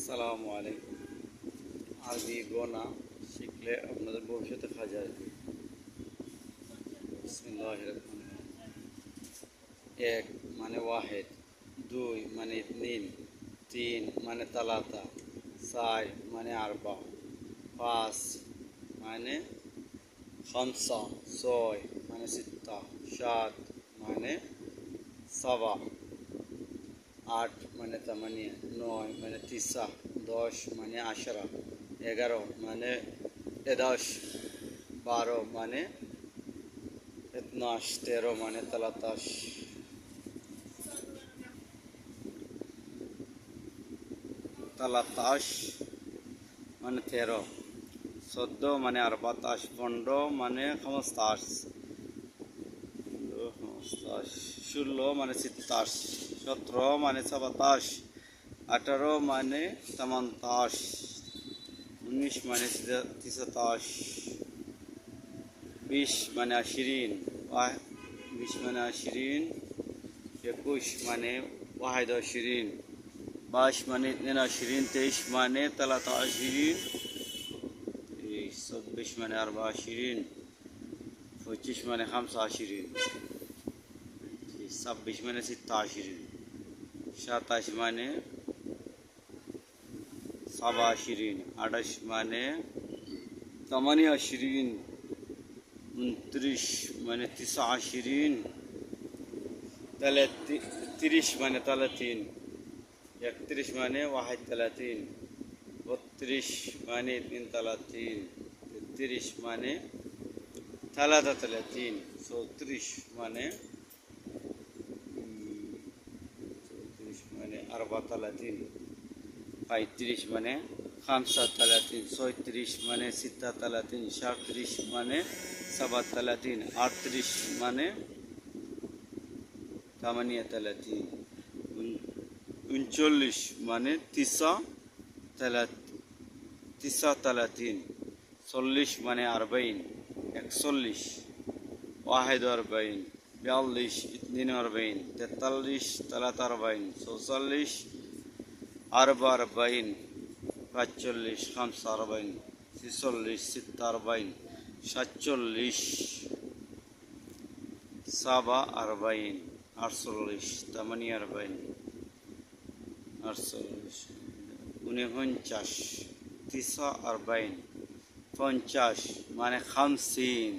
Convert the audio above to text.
আসসালামু আলাইকুম। আরবি গোনা শিখলে আপনাদের ভবিষ্যতে কাজে আসবে। বিসমিল্লাহির রহমানির রহিম। এক মানে ওয়াহেদ, দুই মানে ইতনিন, তিন মানে তালাতা, চার মানে আরবা, পাঁচ মানে খামসা, ছয় মানে সিত্তা, সাত মানে সাবা, আট মানে তামানিয়া, নয় মানে তিসা, দশ মানে আশরা, এগারো মানে এদাশ, বারো মানে ইতনাশ, তেরো মানে তালাতাশ, তালাতাশ মানে তেরো, চোদ্দ মানে আরবাতাশ, পনেরো মানে খামস্তাশ, ষোলো মানে সিত্তাশ, সতেরো মানে সাবাতাশ, আঠারো মানে তামান্তাশ, উনিশ মানে তিসাতাশ, বিশ মানে আশিরিন, বিশ মানে আশিরিন, একুশ মানে ওয়াহেদ আশিরিন, বাইশ মানে ইতনিন আশিরিন, তেইশ মানে তালাতা আশিরিন, চব্বিশ মানে আরবা আশিরিন, পঁচিশ মানে খামসা আশিরিন, ছাব্বিশ মানে সিত্তা আশিরিন, সাতাশ মানে সাবা আশিরিন, আঠাশ মানে তামানিয়া আশিরিন, উনত্রিশ মানে তিসা আশিরিন, তিরিশ মানে তালাতিন, একত্রিশ মানে ওয়াহেদ তালাতিন, বত্রিশ মানে তিন তালাতিন, তেত্রিশ মানে তালাতা তালাতিন, চৌত্রিশ মানে আরবা তালাতিন, পঁয়ত্রিশ মানে খামসা তালাতিন, ছয়ত্রিশ মানে সিত্তা তালাতিন, সাঁত্রিশ মানে সাবা তালাতিন, আটত্রিশ মানে তামানিয়া তালাতিন, উনচল্লিশ মানে তিসা তালাতিন, চল্লিশ মানে আরবাইন, একচল্লিশ ওয়াহেদ আরবাইন, বিয়াল্লিশ ইতনিন আরবাইন, তেতাল্লিশ তালাত আরবাইন, চৌচল্লিশ আরবা আরবাইন, পাঁচচল্লিশ খামসা আরবাইন, ছিচল্লিশ সিত্তা আরবাইন, সাতচল্লিশ সাবা আরবাইন, আটচল্লিশ তামানিয়া আরবাইন, আটচল্লিশ উনপঞ্চাশ তিসা আরবাইন, পঞ্চাশ মানে খামসিন।